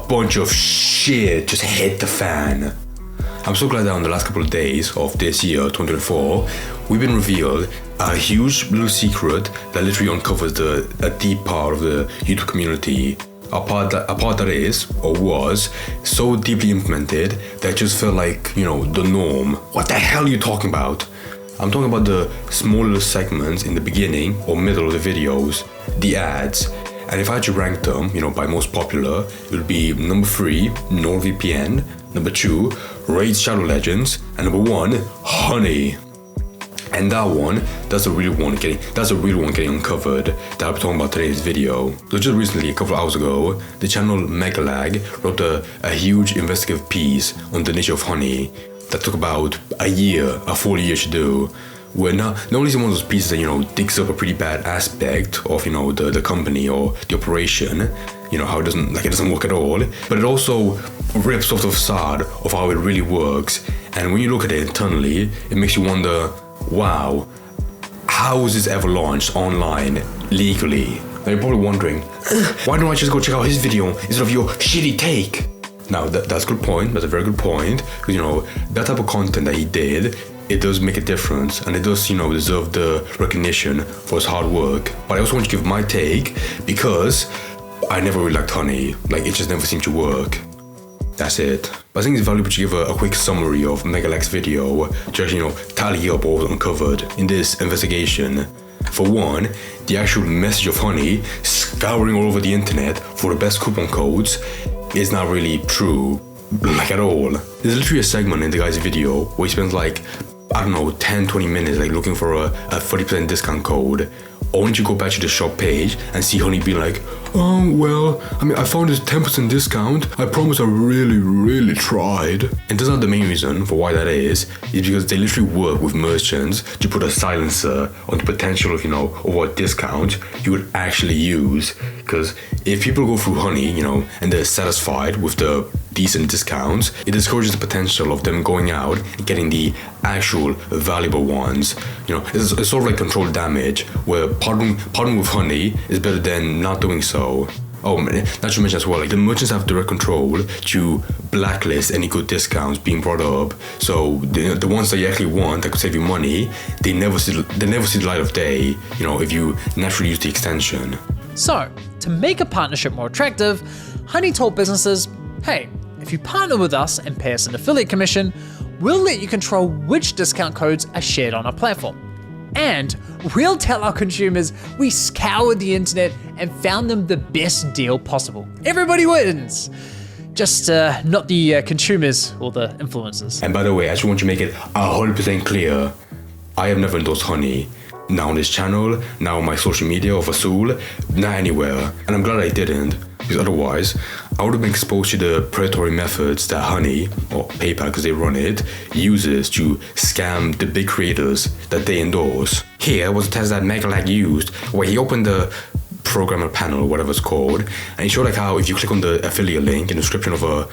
bunch of shit just hit the fan. I'm so glad that on the last couple of days of this year, 2024, we've been revealed a huge little secret that literally uncovers a deep part of the YouTube community. A part that is, or was, so deeply implemented that it just felt like, the norm. What the hell are you talking about? I'm talking about the small little segments in the beginning or middle of the videos, the ads. And if I had to rank them, by most popular, it would be number 3, NordVPN, number 2, Raid Shadow Legends, and number 1, Honey. And that's a real one getting uncovered that I'll be talking about today's video. So just recently, a couple of hours ago, the channel MegaLag wrote a huge investigative piece on the nature of honey that took about a full year to do. Where not only is it one of those pieces that digs up a pretty bad aspect of the company or the operation, how it doesn't work at all, but it also rips off the facade of how it really works. And when you look at it internally, it makes you wonder, wow, how was this ever launched online legally? Now you're probably wondering, why don't I just go check out his video instead of your shitty take? Now that's a good point. That's a very good point, because that type of content that he did, it does make a difference, and it does deserve the recognition for his hard work. But I also want to give my take, because I never really liked honey. It just never seemed to work. That's it. But I think it's valuable to give a quick summary of MegaLag's video to actually tally up what was uncovered in this investigation. For one, the actual message of honey scouring all over the internet for the best coupon codes is not really true, at all. There's literally a segment in the guy's video where he spends 10-20 minutes looking for a 30% discount code, only to go back to the shop page and see honey being like, I found this 10% discount. I promise I really tried. And that's not the main reason for why that is because they literally work with merchants to put a silencer on the potential of what discount you would actually use. Because if people go through honey, and they're satisfied with the decent discounts, it discourages the potential of them going out and getting the actual valuable ones. It's sort of like controlled damage, where parting with honey is better than not doing so. Oh, not to mention as well, the merchants have direct control to blacklist any good discounts being brought up. So the ones that you actually want that could save you money, they never see the light of day. If you naturally use the extension. So, to make a partnership more attractive, Honey told businesses, hey, if you partner with us and pay us an affiliate commission, we'll let you control which discount codes are shared on our platform. And we'll tell our consumers we scoured the internet and found them the best deal possible. Everybody wins. Just not the consumers or the influencers. And by the way, I just want to make it 100% clear, I have never endorsed honey. Now on this channel, now on my social media of Asul, not anywhere. And I'm glad I didn't, because otherwise, I would have been exposed to the predatory methods that Honey, or PayPal because they run it, uses to scam the big creators that they endorse. Here was a test that MegaLag used, where he opened the programmer panel, whatever it's called, and he showed how if you click on the affiliate link in the description of a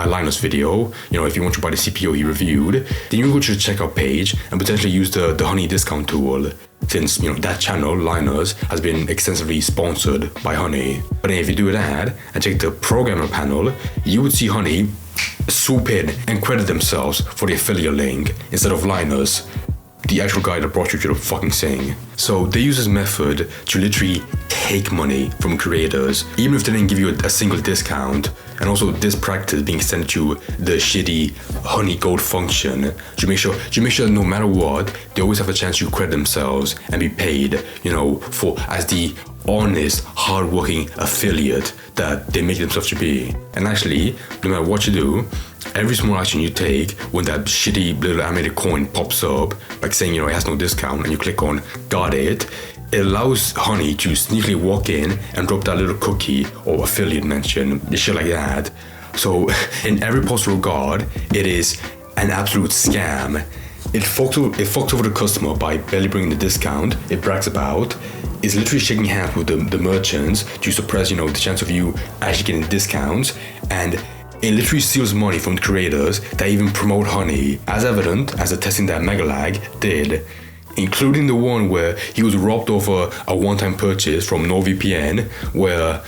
Linus video, if you want to buy the CPU he reviewed, then you go to the checkout page and potentially use the honey discount tool, since that channel, Linus, has been extensively sponsored by Honey. But then if you do that and check the programmer panel, you would see Honey swoop in and credit themselves for the affiliate link instead of Linus, the actual guy that brought you to the fucking thing. So they use this method to literally take money from creators, even if they didn't give you a single discount. And also this practice being extended to the shitty honey gold function to make sure that no matter what, they always have a chance to credit themselves and be paid, for as the honest, hardworking affiliate that they make themselves to be. And actually, no matter what you do, every small action you take when that shitty little animated coin pops up, like saying, it has no discount, and you click on got it, it allows Honey to sneakily walk in and drop that little cookie or affiliate mention, shit like that. So in every possible regard, it is an absolute scam. It fucked over the customer by barely bringing the discount it brags about. It's literally shaking hands with the merchants to suppress, the chance of you actually getting discounts, and it literally steals money from the creators that even promote Honey, as evident as the testing that MegaLag did, including the one where he was robbed over a one-time purchase from NordVPN, where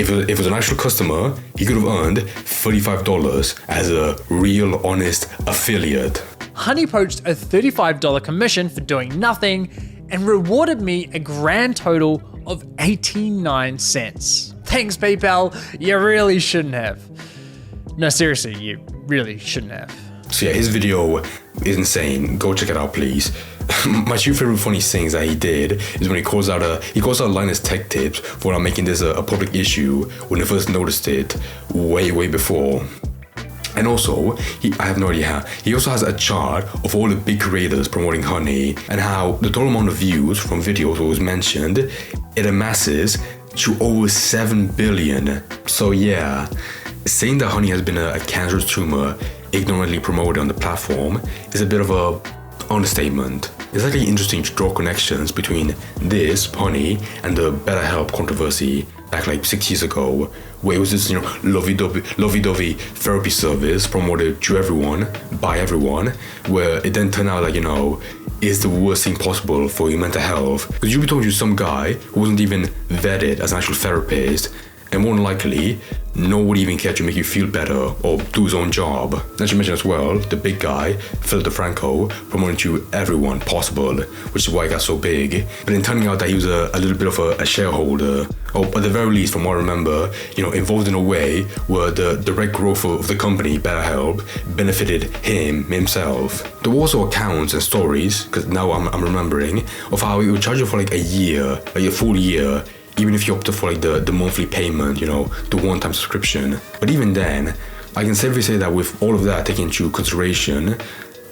if it was an actual customer, he could have earned $35 as a real, honest affiliate. Honey poached a $35 commission for doing nothing and rewarded me a grand total of 89 cents. Thanks, PayPal. You really shouldn't have. No, seriously, you really shouldn't have. So yeah, his video is insane. Go check it out, please. My two favorite funny things that he did is when he calls out Linus Tech Tips for not making this a public issue when he first noticed it way before. And also, I have no idea how, he also has a chart of all the big creators promoting honey and how the total amount of views from videos was mentioned, it amasses to over 7 billion. So yeah, saying that honey has been a cancerous tumor ignorantly promoted on the platform is a bit of a understatement. It's actually interesting to draw connections between this, honey, and the BetterHelp controversy back like 6 years ago, where it was this, lovey-dovey therapy service promoted to everyone, by everyone, where it then turned out is the worst thing possible for your mental health. Because you'll be talking to some guy who wasn't even vetted as an actual therapist, and more than likely, nobody even cared to make you feel better or do his own job. Not to mention as well, the big guy, Philip DeFranco, promoting to everyone possible, which is why it got so big. But then turning out that he was a little bit of a shareholder, or at the very least, from what I remember, involved in a way where the direct growth of the company, BetterHelp, benefited himself. There were also accounts and stories, because now I'm remembering, of how he would charge you for like a full year, even if you opted for like the monthly payment, the one-time subscription. But even then, I can safely say that with all of that taken into consideration,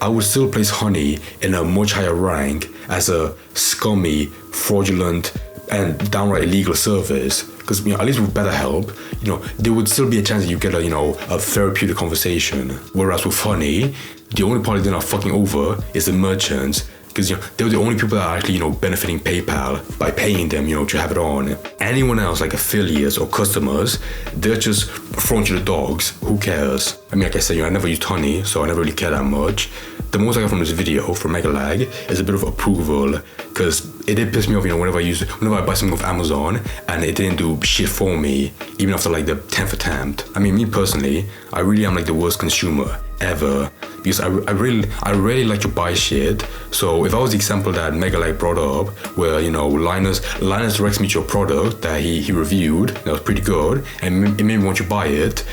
I would still place honey in a much higher rank as a scummy, fraudulent, and downright illegal service. Because at least with BetterHelp, there would still be a chance that you get a therapeutic conversation. Whereas with honey, the only party they're not fucking over is the merchants. Because they're the only people that are actually benefiting PayPal by paying them to have it on. Anyone else like affiliates or customers, they're just thrown to the dogs. Who cares? I mean, like I said, I never used honey, so I never really care that much. The most I got from this video from MegaLag is a bit of approval, because it did piss me off whenever I buy something off Amazon and it didn't do shit for me, even after like the 10th attempt. I mean, me personally, I really am like the worst consumer ever, because I really like to buy shit. So if I was the example that MegaLag brought up, where Linus directs me to a product that he reviewed that was pretty good and it made me want to buy it,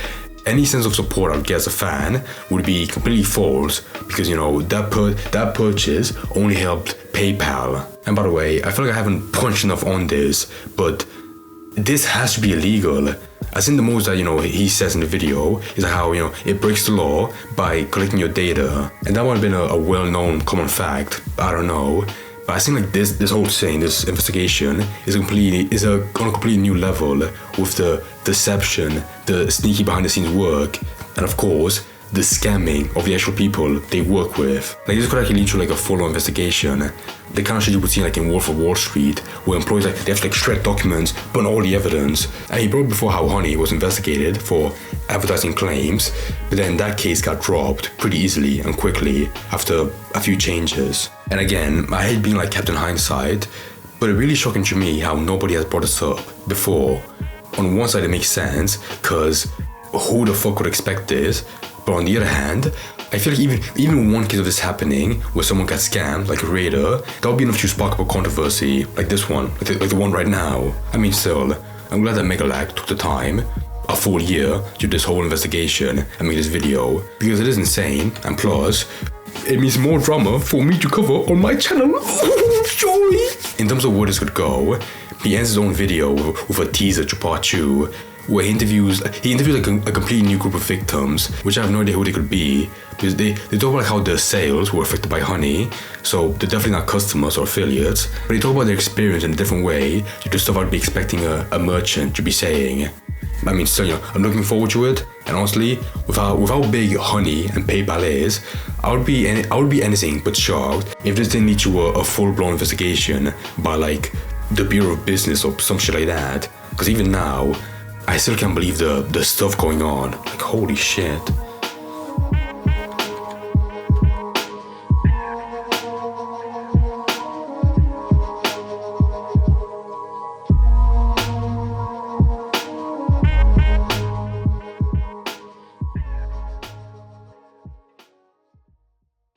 any sense of support I would get as a fan would be completely false, because that purchase only helped PayPal. And by the way, I feel like I haven't punched enough on this, but this has to be illegal. I think the most that he says in the video is how it breaks the law by collecting your data, and that might have been a well-known common fact. I don't know, but I think like this whole thing, this investigation is on a completely new level with the deception, the sneaky behind-the-scenes work, and of course the scamming of the actual people they work with. Like, this could actually lead to like a full-on investigation. The kind of shit you would see like in Wolf of Wall Street, where employees they have to like shred documents, burn all the evidence. And he brought before how honey was investigated for advertising claims, but then that case got dropped pretty easily and quickly after a few changes. And again, I hate being like Captain Hindsight, but it's really shocking to me how nobody has brought this up before. On one side it makes sense, because who the fuck would expect this? But on the other hand, I feel like even one case of this happening, where someone got scammed, like a raider, that would be enough to spark up a controversy, like this one, like the one right now. I mean, still, I'm glad that MegaLag took the time, a full year, to do this whole investigation and make this video, because it is insane, and plus, it means more drama for me to cover on my channel. Sorry. In terms of where this could go, he ends his own video with a teaser to part 2, where he interviews like a completely new group of victims, which I have no idea who they could be, because they talk about how their sales were affected by honey, so they're definitely not customers or affiliates, but they talk about their experience in a different way to stuff I'd be expecting a merchant to be saying. I mean, still, I'm looking forward to it, and honestly, with how big honey and PayPal is, I would be anything but shocked if this didn't lead to a full-blown investigation by like the Bureau of Business or some shit like that, because even now, I still can't believe the stuff going on. Like, holy shit.